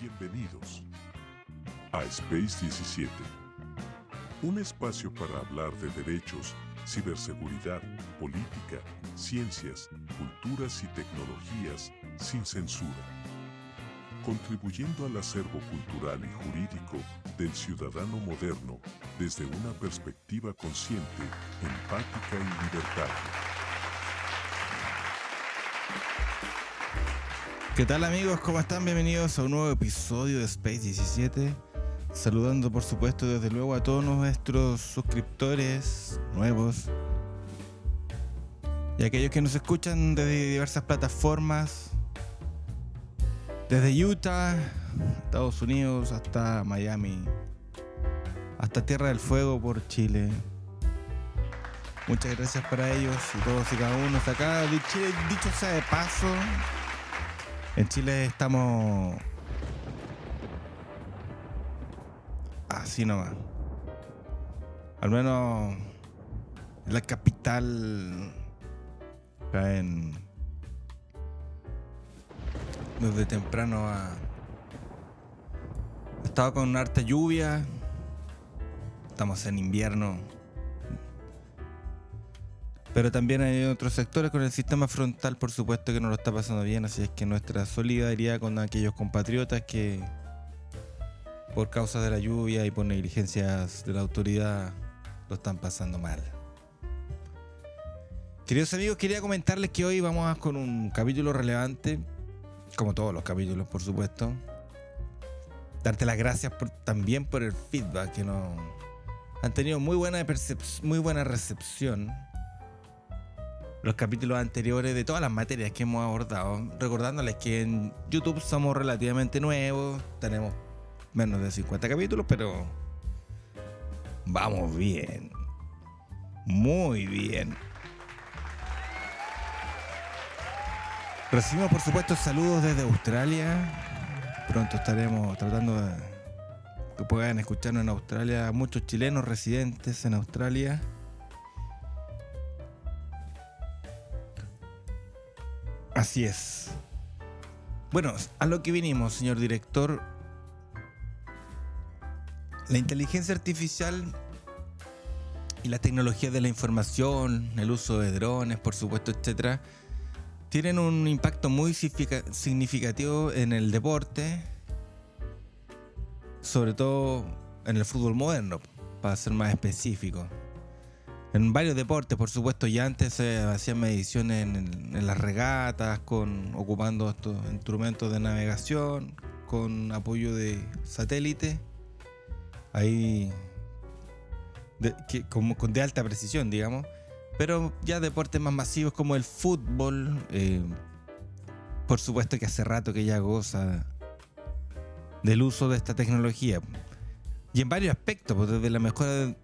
Bienvenidos a Space 17, un espacio para hablar de derechos, ciberseguridad, política, ciencias, culturas y tecnologías sin censura, contribuyendo al acervo cultural y jurídico del ciudadano moderno desde una perspectiva consciente, empática y libertaria. ¿Qué tal, amigos? ¿Cómo están? Bienvenidos a un nuevo episodio de Space 17. Saludando, por supuesto, desde luego a todos nuestros suscriptores nuevos y a aquellos que nos escuchan desde diversas plataformas, desde Utah, Estados Unidos, hasta Miami, hasta Tierra del Fuego por Chile. Muchas gracias para ellos y todos y cada uno hasta acá. Dicho sea de paso, en Chile estamos así nomás. Al menos en la capital caen desde temprano ha estado con harta lluvia. Estamos en invierno. Pero también hay otros sectores con el sistema frontal, por supuesto, que no lo está pasando bien. Así es que nuestra solidaridad con aquellos compatriotas que, por causa de la lluvia y por negligencias de la autoridad, lo están pasando mal. Queridos amigos, quería comentarles que hoy vamos con un capítulo relevante, como todos los capítulos, por supuesto. Darte las gracias también por el feedback, que nos han tenido muy buena recepción los capítulos anteriores de todas las materias que hemos abordado. Recordándoles que en YouTube somos relativamente nuevos, tenemos menos de 50 capítulos, pero vamos bien, muy bien. Recibimos, por supuesto, saludos desde Australia. Pronto estaremos tratando de que puedan escucharnos en Australia, muchos chilenos residentes en Australia. Así es. Bueno, a lo que vinimos, señor director. La inteligencia artificial y la tecnología de la información, el uso de drones, por supuesto, etcétera, tienen un impacto muy significativo en el deporte, sobre todo en el fútbol moderno, para ser más específico. En varios deportes, por supuesto, ya antes se hacían mediciones en las regatas, ocupando estos instrumentos de navegación, con apoyo de satélite, ahí de alta precisión, digamos. Pero ya deportes más masivos como el fútbol, por supuesto que hace rato que ya goza del uso de esta tecnología. Y en varios aspectos, pues desde la mejora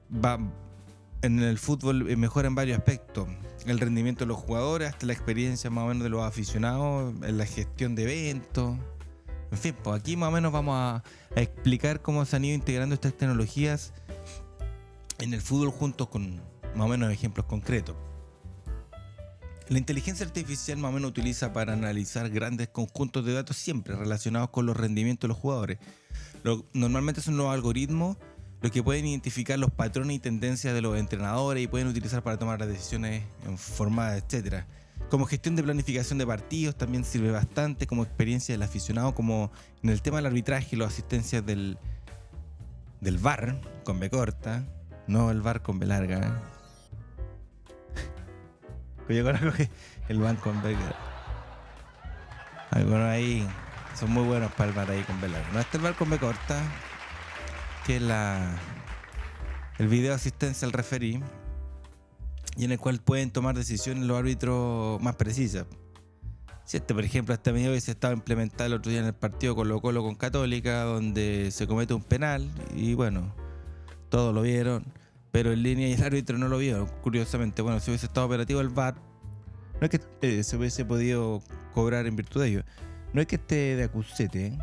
en el fútbol mejora en varios aspectos. El rendimiento de los jugadores, hasta la experiencia más o menos de los aficionados, en la gestión de eventos. En fin, pues aquí más o menos vamos a explicar cómo se han ido integrando estas tecnologías en el fútbol junto con más o menos ejemplos concretos. La inteligencia artificial más o menos utiliza para analizar grandes conjuntos de datos siempre relacionados con los rendimientos de los jugadores. Normalmente son los algoritmos los que pueden identificar los patrones y tendencias de los entrenadores y pueden utilizar para tomar las decisiones en forma, etcétera. Como gestión de planificación de partidos también sirve bastante, como experiencia del aficionado, como en el tema del arbitraje y las asistencias del VAR con B corta, no el VAR con B larga. Yo conozco que el VAR con B corta. Algunos ahí son muy buenos para el VAR ahí con B larga. No, este el VAR con B corta, que es el video asistencia al referee, y en el cual pueden tomar decisiones los árbitros más precisas. Si por ejemplo, este medida hubiese estado implementado el otro día en el partido Colo-Colo con Católica, donde se comete un penal, y bueno, todos lo vieron, pero en línea y el árbitro no lo vio, curiosamente. Bueno, si hubiese estado operativo el VAR, no es que se hubiese podido cobrar en virtud de ello. No es que esté de acusete, ¿eh?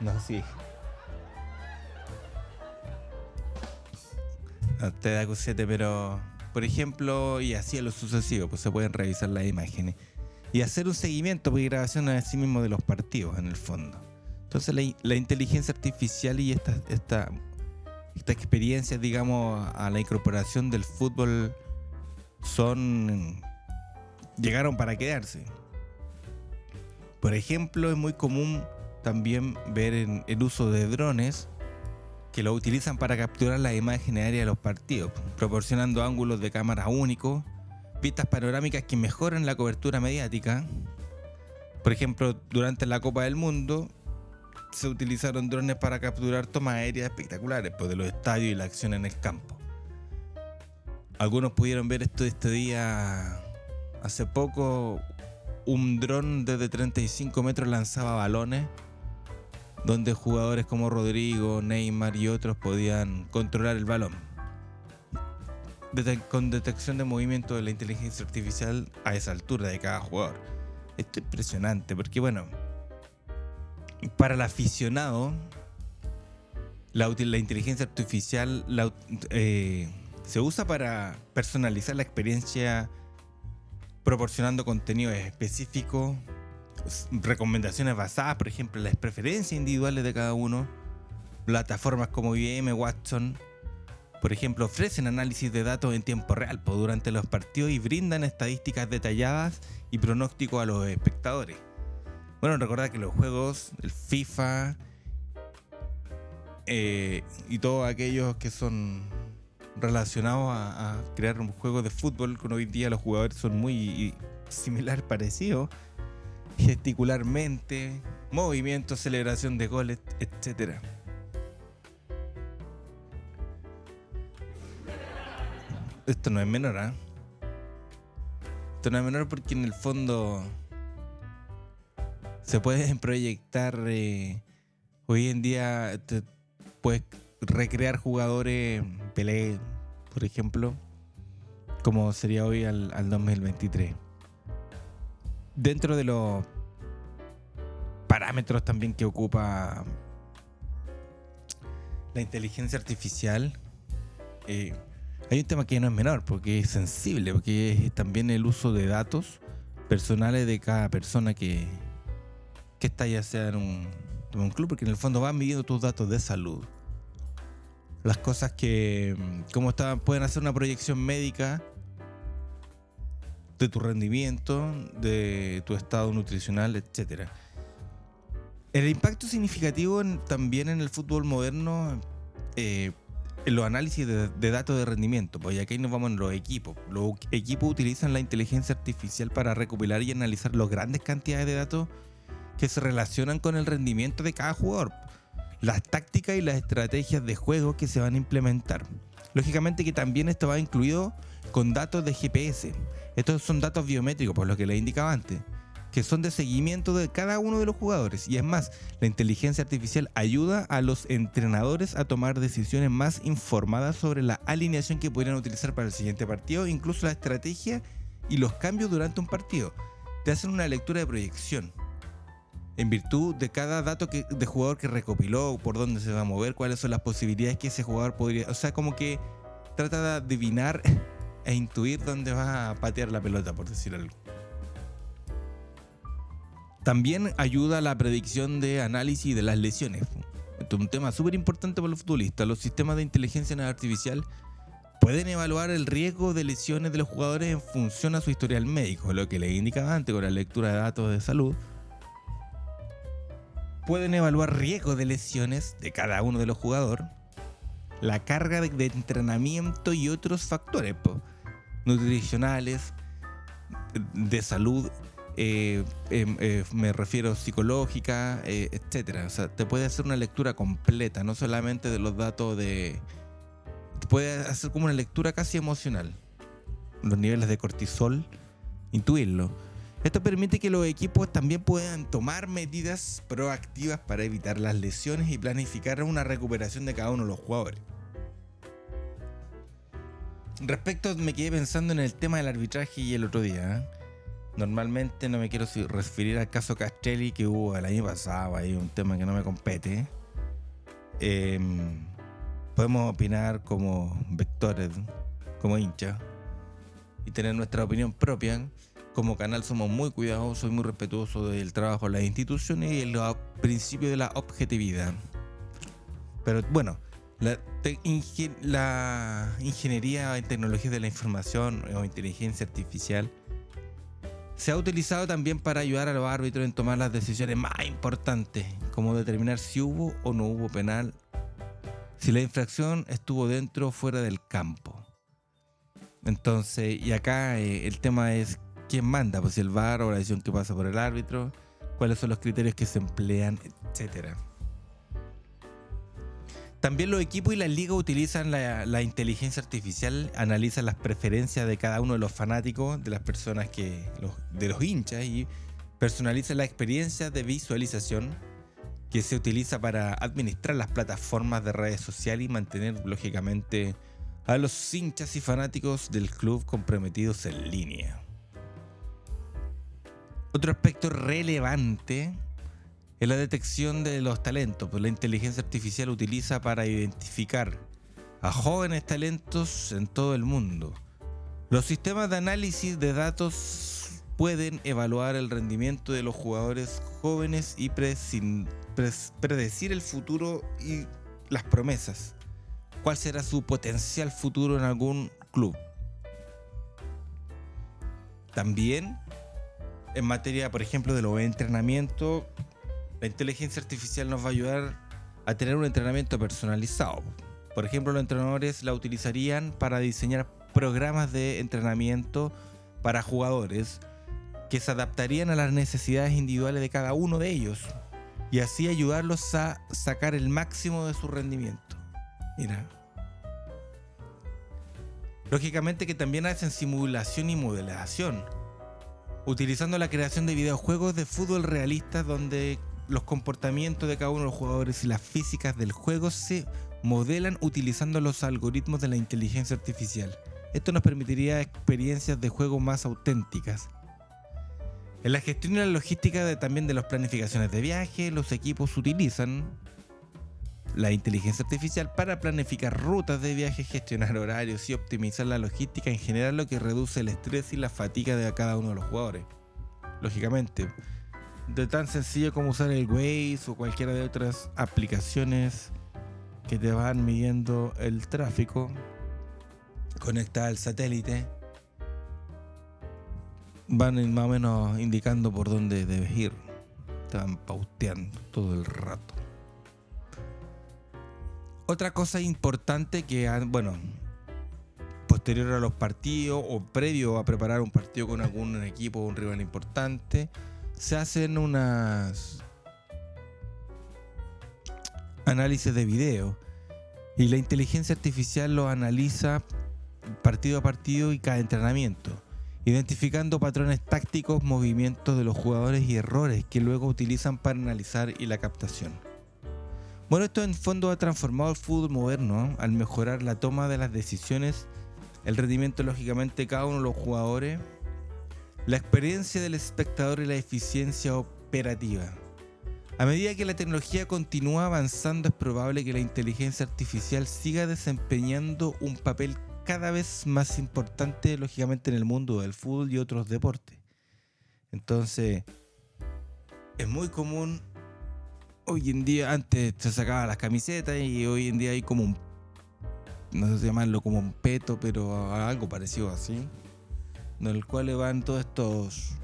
No, sí. No te da acusete, pero por ejemplo, y así a lo sucesivo, pues se pueden revisar las imágenes. y hacer un seguimiento y grabación a sí mismo de los partidos en el fondo. Entonces la inteligencia artificial y esta experiencia, digamos, a la incorporación del fútbol llegaron para quedarse. Por ejemplo, es muy común también ver el uso de drones que lo utilizan para capturar las imágenes aéreas de los partidos, proporcionando ángulos de cámara únicos, vistas panorámicas que mejoran la cobertura mediática. Por ejemplo, durante la Copa del Mundo se utilizaron drones para capturar tomas aéreas espectaculares de los estadios y la acción en el campo. Algunos pudieron ver esto este día. Hace poco un dron desde 35 metros lanzaba balones donde jugadores como Rodrigo, Neymar y otros podían controlar el balón con detección de movimiento de la inteligencia artificial a esa altura de cada jugador. Esto es impresionante porque, bueno, para el aficionado la inteligencia artificial se usa para personalizar la experiencia, proporcionando contenidos específicos, recomendaciones basadas, por ejemplo, en las preferencias individuales de cada uno. Plataformas como IBM, Watson, por ejemplo, ofrecen análisis de datos en tiempo real durante los partidos y brindan estadísticas detalladas y pronósticos a los espectadores. Bueno, recordad que los juegos, el FIFA y todos aquellos que son relacionados a crear un juego de fútbol, con hoy día los jugadores son muy similares, parecidos, gesticularmente, movimientos, celebración de goles, etc. Esto no es menor, ¿eh? Esto no es menor porque en el fondo se pueden proyectar. Hoy en día puedes recrear jugadores, Pelé, por ejemplo, como sería hoy al 2023. Dentro de los parámetros también que ocupa la inteligencia artificial, hay un tema que no es menor, porque es sensible, porque es también el uso de datos personales de cada persona que está ya sea en un club, porque en el fondo van midiendo tus datos de salud. Las cosas que, pueden hacer una proyección médica de tu rendimiento, de tu estado nutricional, etc. El impacto significativo también en el fútbol moderno, en los análisis de datos de rendimiento, pues aquí nos vamos en los equipos. Los equipos utilizan la inteligencia artificial para recopilar y analizar las grandes cantidades de datos que se relacionan con el rendimiento de cada jugador, las tácticas y las estrategias de juego que se van a implementar. Lógicamente que también esto va incluido con datos de GPS. Estos son datos biométricos, por lo que les indicaba antes, que son de seguimiento de cada uno de los jugadores. Y es más, la inteligencia artificial ayuda a los entrenadores a tomar decisiones más informadas sobre la alineación que podrían utilizar para el siguiente partido, incluso la estrategia y los cambios durante un partido. Te hacen una lectura de proyección en virtud de cada dato de jugador que recopiló, por dónde se va a mover, cuáles son las posibilidades que ese jugador podría... O sea, como que trata de adivinar e intuir dónde va a patear la pelota, por decir algo. También ayuda a la predicción de análisis de las lesiones. Esto es un tema súper importante para los futbolistas. Los sistemas de inteligencia artificial pueden evaluar el riesgo de lesiones de los jugadores en función a su historial médico, lo que les indicaba antes con la lectura de datos de salud. Pueden evaluar riesgos de lesiones de cada uno de los jugadores, la carga de entrenamiento y otros factores nutricionales, de salud, me refiero psicológica, etcétera. O sea, te puede hacer una lectura completa, no solamente de los datos te puede hacer como una lectura casi emocional, los niveles de cortisol, intuirlo. Esto permite que los equipos también puedan tomar medidas proactivas para evitar las lesiones y planificar una recuperación de cada uno de los jugadores. Me quedé pensando en el tema del arbitraje y el otro día. Normalmente no me quiero referir al caso Castelli que hubo el año pasado, ahí un tema que no me compete. Podemos opinar como vectores, como hinchas, y tener nuestra opinión propia. como canal somos muy cuidadosos y muy respetuosos del trabajo de las instituciones y el principio de la objetividad. Pero bueno, la ingeniería en tecnologías de la información o inteligencia artificial se ha utilizado también para ayudar a los árbitros en tomar las decisiones más importantes, como determinar si hubo o no hubo penal, si la infracción estuvo dentro o fuera del campo. Entonces, y acá el tema es quién manda, pues si el VAR o la decisión que pasa por el árbitro, cuáles son los criterios que se emplean, etcétera. También los equipos y las ligas utilizan la inteligencia artificial, analizan las preferencias de cada uno de los fanáticos, de las personas de los hinchas, y personalizan la experiencia de visualización que se utiliza para administrar las plataformas de redes sociales y mantener lógicamente a los hinchas y fanáticos del club comprometidos en línea. Otro aspecto relevante es la detección de los talentos, pues la inteligencia artificial utiliza para identificar a jóvenes talentos en todo el mundo. Los sistemas de análisis de datos pueden evaluar el rendimiento de los jugadores jóvenes y predecir el futuro y las promesas. ¿Cuál será su potencial futuro en algún club? También, en materia, por ejemplo, de los entrenamientos, la inteligencia artificial nos va a ayudar a tener un entrenamiento personalizado. Por ejemplo, los entrenadores la utilizarían para diseñar programas de entrenamiento para jugadores que se adaptarían a las necesidades individuales de cada uno de ellos y así ayudarlos a sacar el máximo de su rendimiento. Mira. Lógicamente que también hacen simulación y modelación, utilizando la creación de videojuegos de fútbol realistas donde los comportamientos de cada uno de los jugadores y las físicas del juego se modelan utilizando los algoritmos de la inteligencia artificial. Esto nos permitiría experiencias de juego más auténticas. En la gestión y la logística también de las planificaciones de viaje, los equipos utilizan la inteligencia artificial para planificar rutas de viaje, gestionar horarios y optimizar la logística en general, lo que reduce el estrés y la fatiga de cada uno de los jugadores. Lógicamente, de tan sencillo como usar el Waze o cualquiera de otras aplicaciones que te van midiendo el tráfico conectada al satélite, van más o menos indicando por dónde debes ir, te van pauteando todo el rato. Otra cosa importante que, bueno, posterior a los partidos o previo a preparar un partido con algún equipo o un rival importante, se hacen unas análisis de video y la inteligencia artificial lo analiza partido a partido y cada entrenamiento, identificando patrones tácticos, movimientos de los jugadores y errores que luego utilizan para analizar y la captación. Bueno, esto en fondo ha transformado el fútbol moderno al mejorar la toma de las decisiones, el rendimiento lógicamente de cada uno de los jugadores, la experiencia del espectador y la eficiencia operativa. A medida que la tecnología continúa avanzando, es probable que la inteligencia artificial siga desempeñando un papel cada vez más importante, lógicamente, en el mundo del fútbol y otros deportes. Entonces, es muy común hoy en día, antes se sacaban las camisetas y hoy en día hay como un, no sé si llamarlo como un peto, pero algo parecido así, en el cual van todos estos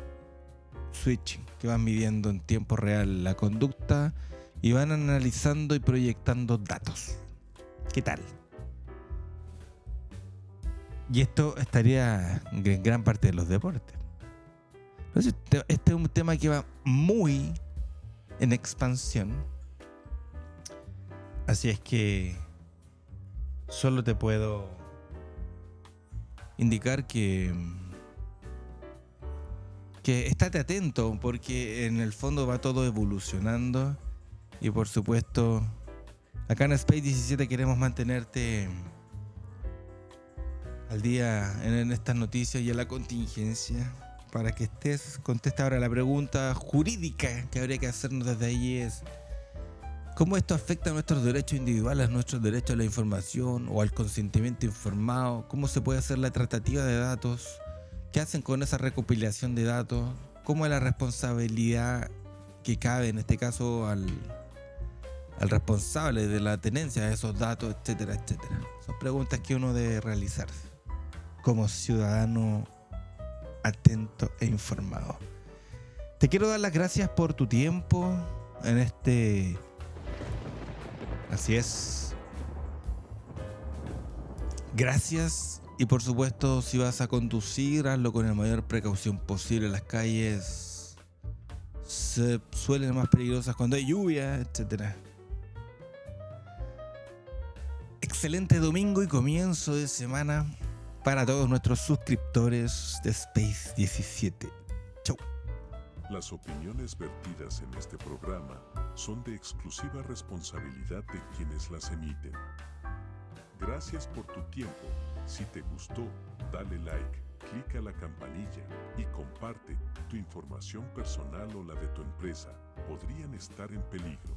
switch que van midiendo en tiempo real la conducta y van analizando y proyectando datos. ¿Qué tal? Y esto estaría en gran parte de los deportes. Entonces, este es un tema que va muy en expansión. Así es que solo te puedo indicar que estate atento, porque en el fondo va todo evolucionando y por supuesto acá en Space 17 queremos mantenerte al día en estas noticias y en la contingencia para que contesta ahora la pregunta jurídica que habría que hacernos desde ahí es: ¿cómo esto afecta a nuestros derechos individuales, nuestros derechos a la información o al consentimiento informado? ¿Cómo se puede hacer la tratativa de datos, ¿Qué hacen con esa recopilación de datos? ¿Cómo es la responsabilidad que cabe en este caso al responsable de la tenencia de esos datos, etcétera, etcétera? Son preguntas que uno debe realizarse como ciudadano atento e informado. Te quiero dar las gracias por tu tiempo en este... Así es. Gracias. Y por supuesto, si vas a conducir, hazlo con la mayor precaución posible. Las calles se suelen más peligrosas cuando hay lluvia, etcétera. Excelente domingo y comienzo de semana para todos nuestros suscriptores de Space 17. Chau. Las opiniones vertidas en este programa son de exclusiva responsabilidad de quienes las emiten. Gracias por tu tiempo. Si te gustó, dale like, clica la campanilla y comparte. Tu información personal o la de tu empresa podrían estar en peligro.